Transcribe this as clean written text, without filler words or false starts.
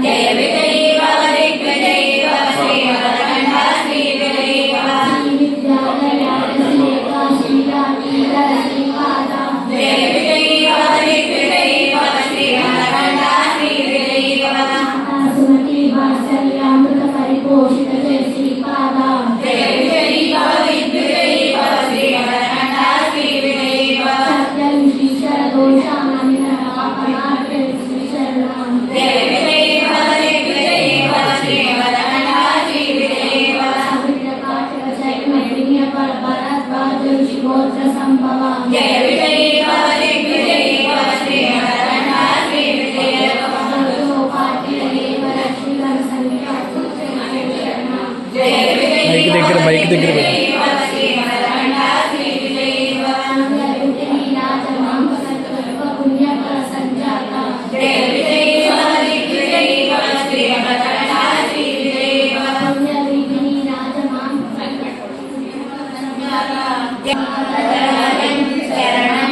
जय विजयी भव दिग्विजयी भव श्रीवरकण्ठा श्रीविजयी भव श्रीविद्यालयालयका श्रीरामीरश्रीमाता जय विजयी भव दिग्विजयी भव श्रीवरकण्ठा श्रीविजयी भव सुमति वात्सल्यामृत परिपोषित जय श्रीपादा जय विजयी भव दिग्विजयी भव श्रीवरकण्ठा श्रीविजयी भव सत्यऋषि शरदोषामि नरापनार्थे श्रीशरणं जय विजयी भव दिग्विजयी भव श्रीवरकण्ठा श्रीविजयी भव सवित्रकाटक शैलमणि परभरद्वाज ऋषिगोत्र संभवा जय विजयी भव दिग्विजयी भव श्रीवरकण्ठा श्रीविजयी भव మైక్ దగ్గర शरणं